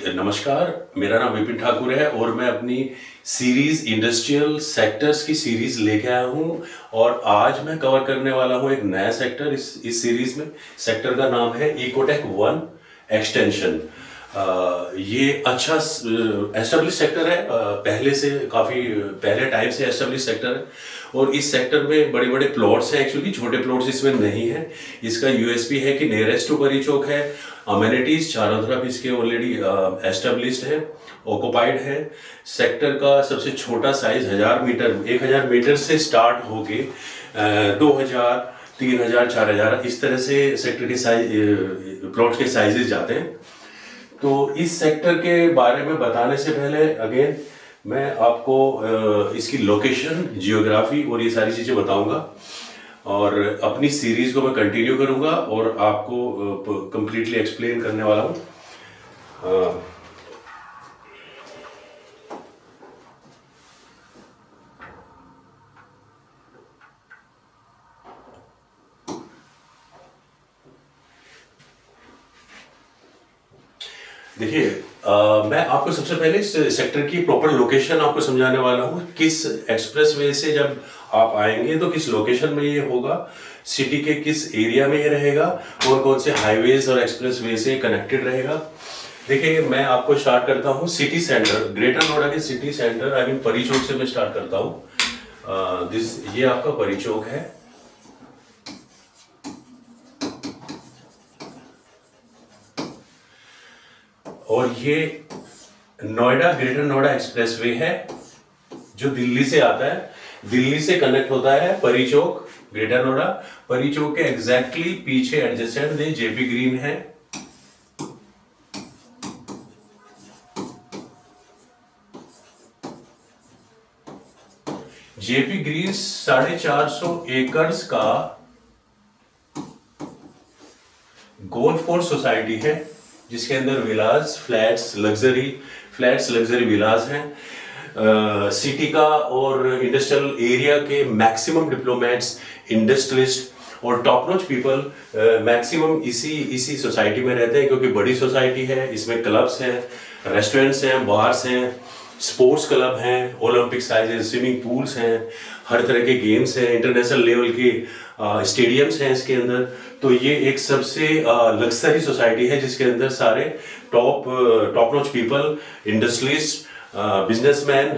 नमस्कार। मेरा नाम विपिन ठाकुर है और मैं अपनी सीरीज इंडस्ट्रियल सेक्टर्स की सीरीज लेके आया हूँ और आज मैं कवर करने वाला हूँ एक नया सेक्टर इस सीरीज में। सेक्टर का नाम है इकोटेक वन एक्सटेंशन। ये अच्छा एस्टेब्लिश सेक्टर है, पहले से काफ़ी पहले टाइम से एस्टेब्लिश सेक्टर है और इस सेक्टर में बड़े बड़े प्लॉट्स हैं। एक्चुअली छोटे प्लॉट्स इसमें नहीं है। इसका यूएसपी है कि नियरेस्ट टू परी चौक है, अमेनिटीज चारों तरफ इसके ऑलरेडी एस्टेब्लिश्ड है, ऑक्युपाइड है। सेक्टर का सबसे छोटा साइज 1000 मीटर से स्टार्ट होके 2000, 3000, 4000 इस तरह से सेक्टर के साइज प्लॉट के साइजेस जाते हैं। तो इस सेक्टर के बारे में बताने से पहले अगेन मैं आपको इसकी लोकेशन, जियोग्राफी और ये सारी चीज़ें बताऊंगा और अपनी सीरीज को मैं कंटिन्यू करूंगा और आपको कंप्लीटली एक्सप्लेन करने वाला हूँ। देखिए, मैं आपको सबसे पहले इस सेक्टर की प्रॉपर लोकेशन आपको समझाने वाला हूँ। किस एक्सप्रेस वे से जब आप आएंगे तो किस लोकेशन में ये होगा, सिटी के किस एरिया में ये रहेगा और कौन से हाईवेज और एक्सप्रेस वे से कनेक्टेड रहेगा। देखिए, मैं आपको स्टार्ट करता हूँ सिटी सेंटर, ग्रेटर नोएडा के सिटी सेंटर आई मीन परी चौक से मैं स्टार्ट करता हूँ। ये आपका परी चौक है। और ये नोएडा, ग्रेटर नोएडा एक्सप्रेसवे है जो दिल्ली से आता है, दिल्ली से कनेक्ट होता है परी चौक, ग्रेटर नोएडा। परी चौक के एग्जैक्टली पीछे एडजेसेंट दे जेपी ग्रीन है। जेपी ग्रीन 450 एकर्स का गोल्फ कोर्स सोसाइटी है जिसके अंदर विलास, फ्लैट्स, लग्जरी विलास हैं। सिटी का और इंडस्ट्रियल एरिया के मैक्सिमम डिप्लोमेट्स, इंडस्ट्रियलिस्ट और टॉप नॉच पीपल मैक्सिमम इसी सोसाइटी में रहते हैं क्योंकि बड़ी सोसाइटी है। इसमें क्लब्स हैं, रेस्टोरेंट्स हैं, बार्स हैं, स्पोर्ट्स क्लब हैं, ओलंपिक साइज स्विमिंग पूल्स हैं, हर तरह के गेम्स हैं, इंटरनेशनल लेवल के स्टेडियम्स हैं इसके अंदर। तो ये एक सबसे लग्जरी सोसाइटी है जिसके अंदर सारे top notch people, industrialist, businessman,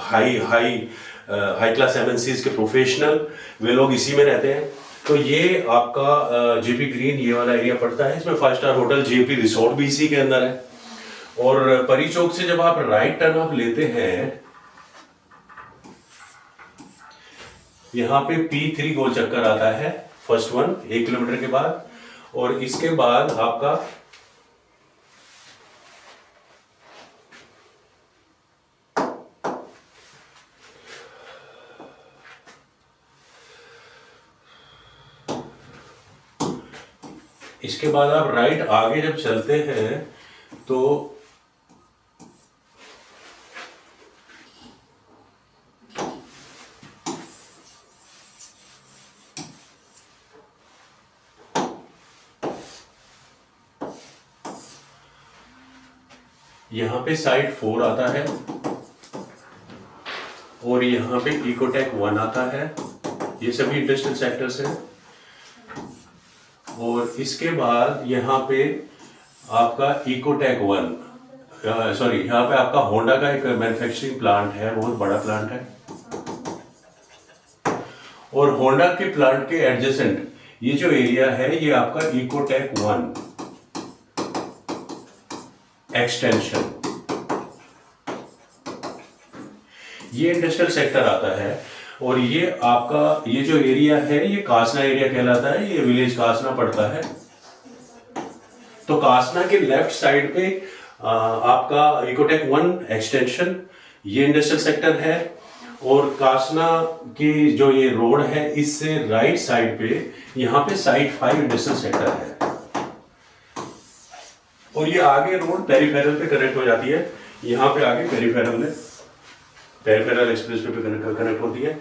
high class MNCs के प्रोफेशनल, वे लोग इसी में रहते हैं। तो ये आपका जेपी ग्रीन ये वाला एरिया पड़ता है। इसमें 5 स्टार होटल जेपी रिसोर्ट भी इसी के अंदर है। और परी चौक से जब आप राइट टर्न आप लेते हैं, यहाँ पे P3 गोल चक्कर आता है, फर्स्ट वन 1 किलोमीटर के बाद। और इसके बाद आपका आप राइट आगे जब चलते हैं तो यहाँ पे साइड 4 आता है और यहाँ पे इकोटेक 1 आता है। ये सभी इंडस्ट्रियल सेक्टर्स हैं। और इसके बाद यहाँ पे आपका इकोटेक 1 यहाँ पे आपका होंडा का एक मैन्युफैक्चरिंग प्लांट है, बहुत बड़ा प्लांट है। और होंडा के प्लांट के एडजेसेंट ये जो एरिया है ये आपका इकोटेक 1 एक्सटेंशन, ये इंडस्ट्रियल सेक्टर आता है। और ये आपका ये जो एरिया है ये कासना एरिया कहलाता है। ये विलेज कासना पड़ता है। तो कासना के लेफ्ट साइड पे आपका इकोटेक 1 एक्सटेंशन, ये इंडस्ट्रियल सेक्टर है। और कासना की जो ये रोड है इससे राइट साइड पे यहाँ पे साइट 5 इंडस्ट्रियल सेक्टर है। और ये आगे रोड पेरिफेरल पे कनेक्ट हो जाती है। यहाँ पे आगे पेरिफेरल एक्सप्रेस पे कनेक्ट होती है।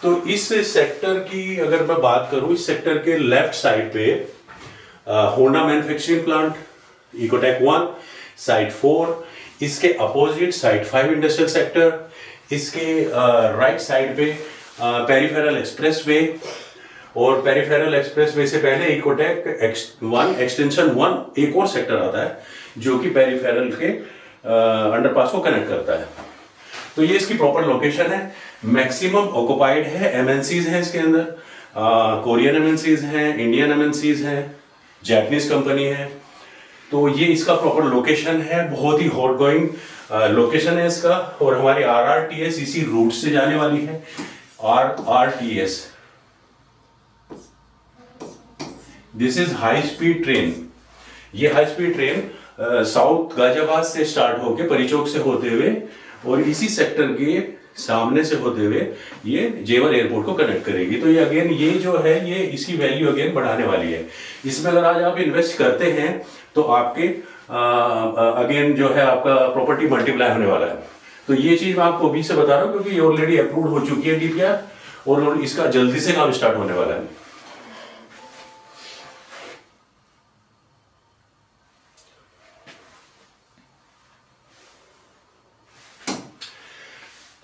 तो इस सेक्टर की अगर मैं बात करूं, इस सेक्टर के लेफ्ट साइड पे Honda manufacturing plant Ecotech 1, site 4, इसके अपोजिट साइट 5 इंडस्ट्रियल सेक्टर, इसके राइट साइड पे पेरिफेरल एक्सप्रेसवे, और पेरिफेरल एक्सप्रेसवे से पहले इकोटेक एक्सटेंशन 1 एक और सेक्टर आता है जो कि पेरिफेरल के अंडरपास को कनेक्ट करता है। तो ये इसकी प्रॉपर लोकेशन है। मैक्सिमम ऑक्युपाइड है, एमएनसीज हैं इसके अंदर, कोरियन एमएनसीज हैं, इंडियन एमएनसीज हैं, जापानीज कंपनी है। तो ये इसका प्रॉपर लोकेशन है, बहुत ही हॉट गोइंग लोकेशन है इसका। और हमारी आरआरटीएस इसी रूट से जाने वाली है। RRTS, this is high speed train. ये high speed train south Ghaziabad से स्टार्ट होके परीचौक से होते हुए और इसी सेक्टर के सामने से होते हुए ये जेवर एयरपोर्ट को कनेक्ट करेगी। तो ये अगेन ये जो है ये इसकी वैल्यू अगेन बढ़ाने वाली है। इसमें अगर आज आप इन्वेस्ट करते हैं तो आपके अगेन जो है आपका प्रॉपर्टी मल्टीप्लाई होने वाला है। तो ये चीज मैं आपको अभी से बता रहा हूँ क्योंकि ये ऑलरेडी अप्रूव हो चुकी है डीपीआर और इसका जल्दी से काम स्टार्ट होने वाला है।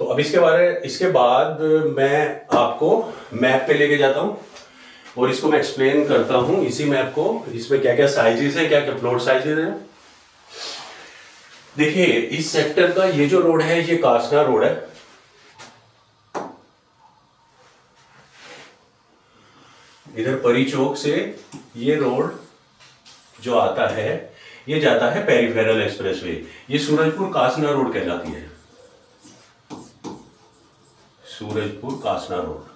तो अब इसके बाद मैं आपको मैप पे लेके जाता हूं और इसको मैं एक्सप्लेन करता हूं इसी मैप को, इसमें क्या क्या साइजेस है, क्या क्या प्लॉट साइजेस है। देखिए इस सेक्टर का ये जो रोड है ये कासना रोड है। इधर परी चौक से ये रोड जो आता है ये जाता है पेरिफेरल एक्सप्रेसवे। ये सूरजपुर कासना रोड कहलाती है, सूरजपुर कासना रोड।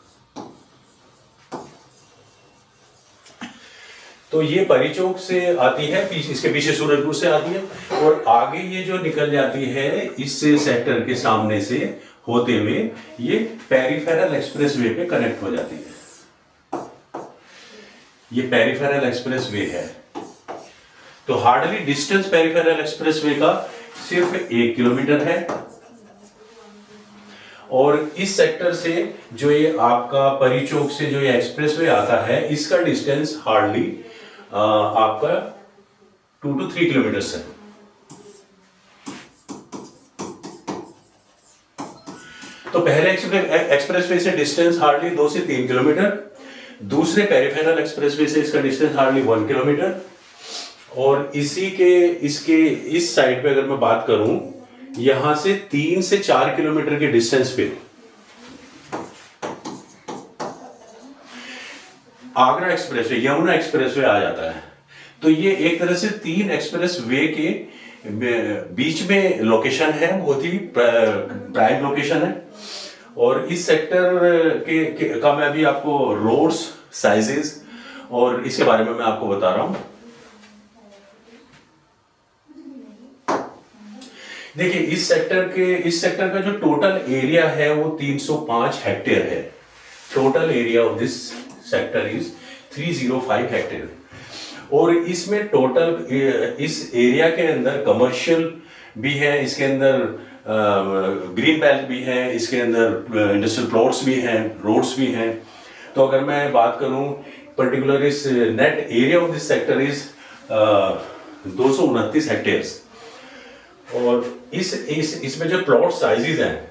तो ये परी चौक से आती है, इसके पीछे सूरजपुर से आती है और आगे ये जो निकल जाती है इस सेक्टर के सामने से होते हुए ये पेरिफेरल एक्सप्रेसवे पे कनेक्ट हो जाती है। ये पेरिफेरल एक्सप्रेसवे है। तो हार्डली डिस्टेंस पेरिफेरल एक्सप्रेसवे का सिर्फ 1 किलोमीटर है और इस सेक्टर से जो ये आपका परी चौक से जो ये एक्सप्रेसवे आता है इसका डिस्टेंस हार्डली आपका 2 to 3 किलोमीटर है। तो पहले एक्सप्रेसवे से डिस्टेंस हार्डली 2 से 3 किलोमीटर, दूसरे पेरिफेरल एक्सप्रेसवे से इसका डिस्टेंस हार्डली 1 किलोमीटर और इस साइड पे अगर मैं बात करूं यहां से 3 से 4 किलोमीटर के डिस्टेंस पे आगरा एक्सप्रेसवे, यमुना एक्सप्रेसवे आ जाता है। तो ये एक तरह से 3 एक्सप्रेस वे के बीच में लोकेशन है, बहुत ही प्राइम लोकेशन है। और इस सेक्टर का मैं अभी आपको रोड्स, साइजेस और इसके बारे में मैं आपको बता रहा हूं। देखिए इस सेक्टर का जो टोटल एरिया है वो 305 हेक्टेयर है। Total area of this sector is 305 hectare और इसमें टोटल इस एरिया के अंदर कमर्शियल भी है, इसके अंदर ग्रीन बेल्ट भी है, इसके अंदर इंडस्ट्रियल प्लॉट्स भी हैं, रोड्स भी हैं। तो अगर मैं बात करूं पर्टिकुलर इस net area of this sector is 229 hectares और इसमें जो प्लॉट साइजेस हैं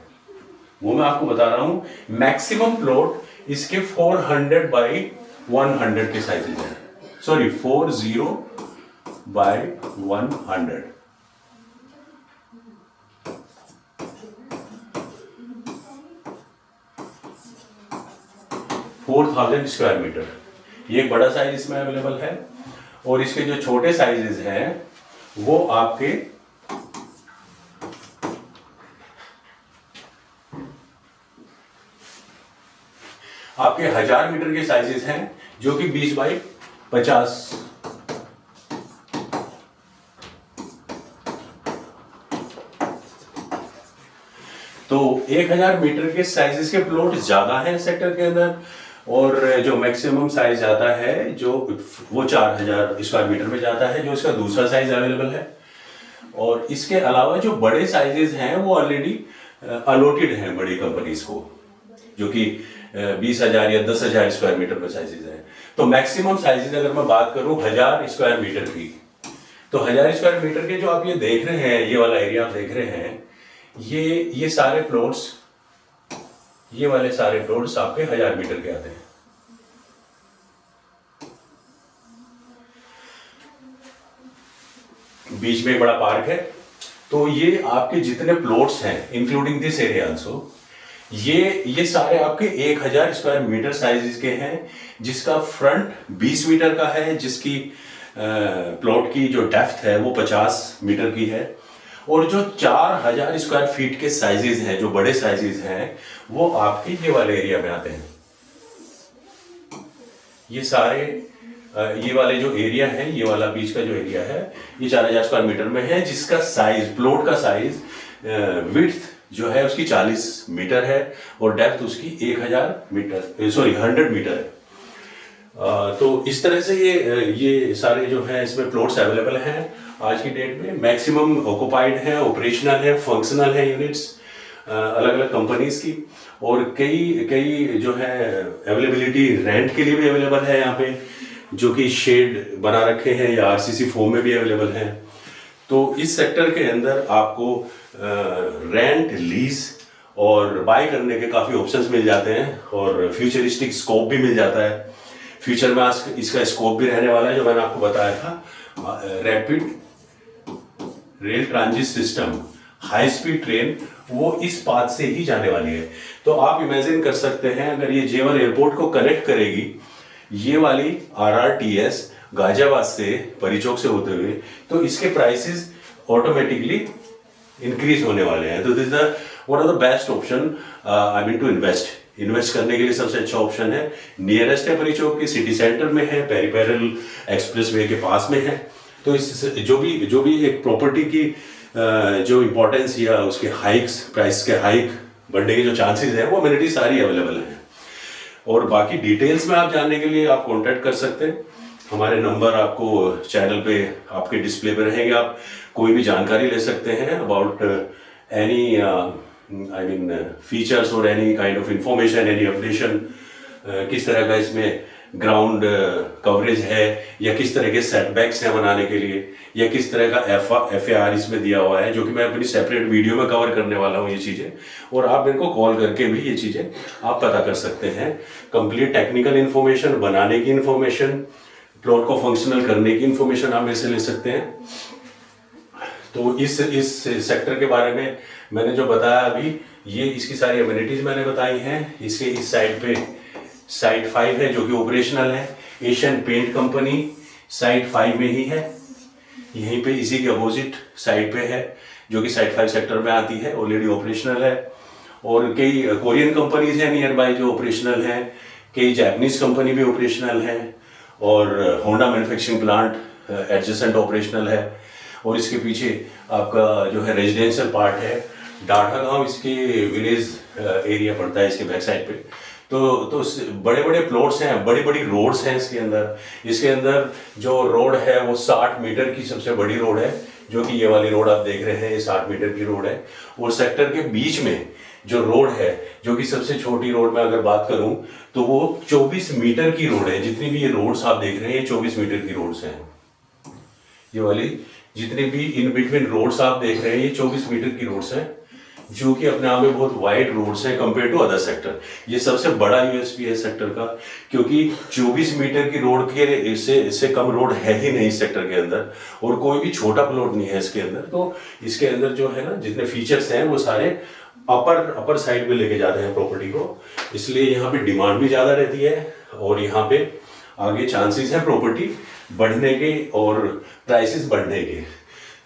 वो मैं आपको बता रहा हूं। मैक्सिमम प्लॉट इसके 400 बाई 100 के साइजेस हैं, सॉरी 40 बाई 100। स्क्वायर मीटर ये एक बड़ा साइज इसमें अवेलेबल है और इसके जो छोटे साइजेस हैं वो आपके आपके 1000 मीटर के साइजेस हैं जो कि 20 बाई 50। तो 1000 मीटर के साइजेस के प्लॉट ज्यादा हैं सेक्टर के अंदर और जो मैक्सिमम साइज आता है जो वो 4000 स्क्वायर मीटर में जाता है, जो इसका दूसरा साइज अवेलेबल है। और इसके अलावा जो बड़े साइजेस हैं वो ऑलरेडी अलॉटेड हैं बड़ी कंपनीज को, जो कि 20,000 या 10,000 स्क्वायर मीटर में साइजेस हैं। तो मैक्सिमम साइजेस अगर मैं बात करूं 1000 स्क्वायर मीटर की, तो 1000 स्क्वायर मीटर के जो आप ये देख रहे हैं, ये वाला एरिया आप देख रहे हैं, ये सारे प्लॉट्स, ये वाले सारे प्लॉट्स आपके 1000 मीटर के आते हैं। बीच में एक बड़ा पार्क है। तो ये आपके जितने प्लॉट्स हैं इंक्लूडिंग दिस एरिया आल्सो, ये सारे आपके 1000 स्क्वायर मीटर साइज के हैं, जिसका फ्रंट 20 मीटर का है, जिसकी प्लॉट की जो डेप्थ है वो 50 मीटर की है, और जो 4000 स्क्वायर फीट के साइजेस हैं, जो बड़े साइजेस हैं, वो आपके ये वाले एरिया में आते हैं। ये सारे ये वाले जो एरिया है, ये वाला बीच का जो एरिया है, ये 4000 स्क्वायर मीटर में है, जिसका साइज, प्लॉट का साइज, विड्थ जो है उसकी 40 मीटर है और डेप्थ उसकी 100 मीटर है। तो इस तरह से ये सारे जो है इसमें प्लॉट्स अवेलेबल हैं आज की डेट में। मैक्सिमम ऑक्युपाइड है, ऑपरेशनल है, फंक्शनल है यूनिट्स अलग अलग कंपनीज की, और कई जो है अवेलेबिलिटी रेंट के लिए भी अवेलेबल है यहाँ पे, जो कि शेड बना रखे हैं या आरसीसी फॉर्म में भी अवेलेबल हैं। तो इस सेक्टर के अंदर आपको रेंट, लीज और बाय करने के काफ़ी ऑप्शंस मिल जाते हैं, और फ्यूचरिस्टिक स्कोप भी मिल जाता है। फ्यूचर में इसका स्कोप भी रहने वाला है, जो मैंने आपको बताया था, rapid rail transit system, high speed train, वो इस पाथ से ही जाने वाली है। तो आप इमेजिन कर सकते हैं, अगर ये जेवर एयरपोर्ट को कनेक्ट करेगी ये वाली RRTS गाजियाबाद से, परीचौक से होते हुए, तो इसके प्राइसेस ऑटोमेटिकली इंक्रीज होने वाले हैं। तो this is one of the best option I mean to invest करने के लिए सबसे अच्छा ऑप्शन है। नियरेस्ट है परीचौक के, सिटी सेंटर में है, पेरिफेरल एक्सप्रेसवे के पास में है। तो इस जो भी एक प्रॉपर्टी की जो इम्पोर्टेंस या उसके हाइक्स, प्राइस के हाइक बढ़ने के जो चांसेस हैं, वो अमेनिटी सारी अवेलेबल हैं। और बाकी डिटेल्स में आप जानने के लिए आप कांटेक्ट कर सकते हैं। हमारे नंबर आपको चैनल पे आपके डिस्प्ले पे रहेंगे। आप कोई भी जानकारी ले सकते हैं about any I mean features और any kind of information, any updation, किस तरह का इसमें ग्राउंड कवरेज है, या किस तरह के सेटबैक्स हैं बनाने के लिए, या किस तरह का FAR इसमें दिया हुआ है, जो कि मैं अपनी सेपरेट वीडियो में कवर करने वाला हूँ ये चीज़ें। और आप मेरे को कॉल करके भी ये चीज़ें आप पता कर सकते हैं। कंप्लीट टेक्निकल इन्फॉर्मेशन, बनाने की इन्फॉर्मेशन, प्लॉट को फंक्शनल करने की इन्फॉर्मेशन आप मेरे से ले सकते हैं। तो इस सेक्टर के बारे में मैंने जो बताया अभी, ये इसकी सारी अम्यूनिटीज मैंने बताई हैं। इसके इस साइड पे साइट 5 है, जो कि ऑपरेशनल है। एशियन पेंट कंपनी साइट 5 में ही है, यहीं पे इसी के अपोजिट साइड पे है, जो कि साइट 5 सेक्टर में आती है, ऑलरेडी ऑपरेशनल है। और कई कोरियन कंपनीज हैं नियर बाय जो ऑपरेशनल हैं, कई जापानीज कंपनी भी ऑपरेशनल है, और Honda manufacturing plant adjacent operational है। और इसके पीछे आपका जो है रेजिडेंशियल पार्ट है, डाटा गांव इसके विलेज एरिया पड़ता है इसके बैक साइड पे। तो बड़े बड़े प्लॉट्स हैं, बड़ी बड़ी रोड्स हैं इसके अंदर जो रोड है वो 60 मीटर की सबसे बड़ी रोड है, जो कि ये वाली रोड आप देख रहे हैं, ये 60 मीटर की रोड है। और सेक्टर के बीच में जो रोड है, जो कि सबसे छोटी रोड में अगर बात करूं तो वो 24 मीटर की रोड है। जितनी भी ये रोड्स आप देख रहे हैं, ये 24 मीटर की रोड्स हैं। ये वाली जितनी भी इन बिटवीन रोड्स आप देख रहे हैं, ये 24 मीटर की रोड्स हैं, जो कि अपने आप में बहुत वाइड रोड्स हैं कंपेयर टू अदर सेक्टर। ये सबसे बड़ा यूएसपी है सेक्टर का, क्योंकि 24 मीटर की रोड के इससे कम रोड है ही नहीं इस सेक्टर के अंदर, और कोई भी छोटा प्लॉट नहीं है इसके अंदर। तो इसके अंदर जो है ना, जितने फीचर्स हैं वो सारे अपर साइड में लेके जाते हैं प्रॉपर्टी को, इसलिए यहाँ पे डिमांड भी ज़्यादा रहती है, और यहाँ पे आगे चांसेस हैं प्रॉपर्टी बढ़ने के और प्राइसेस बढ़ने के।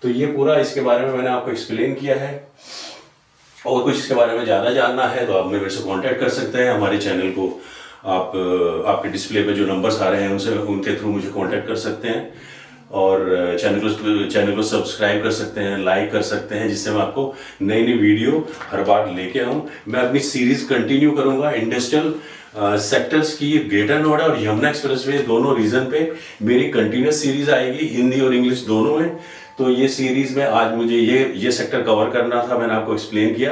तो ये पूरा इसके बारे में मैंने आपको एक्सप्लेन किया है। और कुछ इसके बारे में ज़्यादा जानना है तो आप मेरे से कांटेक्ट कर सकते हैं। हमारे चैनल को आप आपके डिस्प्ले पे जो नंबर्स आ रहे हैं उनके थ्रू मुझे कांटेक्ट कर सकते हैं, और चैनल को सब्सक्राइब कर सकते हैं, लाइक कर सकते हैं, जिससे मैं आपको नई नई वीडियो हर बार लेके आऊँ। मैं अपनी सीरीज कंटिन्यू करूँगा इंडस्ट्रियल सेक्टर्स की। ग्रेटर नोएडा और यमुना एक्सप्रेसवे दोनों रीजन पे मेरी कंटिन्यूस सीरीज आएगी, हिंदी और इंग्लिश दोनों में। तो ये सीरीज में आज मुझे ये सेक्टर कवर करना था, मैंने आपको एक्सप्लेन किया।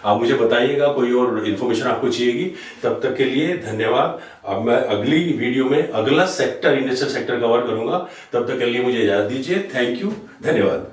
आप मुझे बताइएगा कोई और इन्फॉर्मेशन आपको चाहिएगी। तब तक के लिए धन्यवाद। अब मैं अगली वीडियो में अगला सेक्टर, इंडस्ट्रियल सेक्टर कवर करूंगा। तब तक के लिए मुझे इजाजत दीजिए। थैंक यू, धन्यवाद।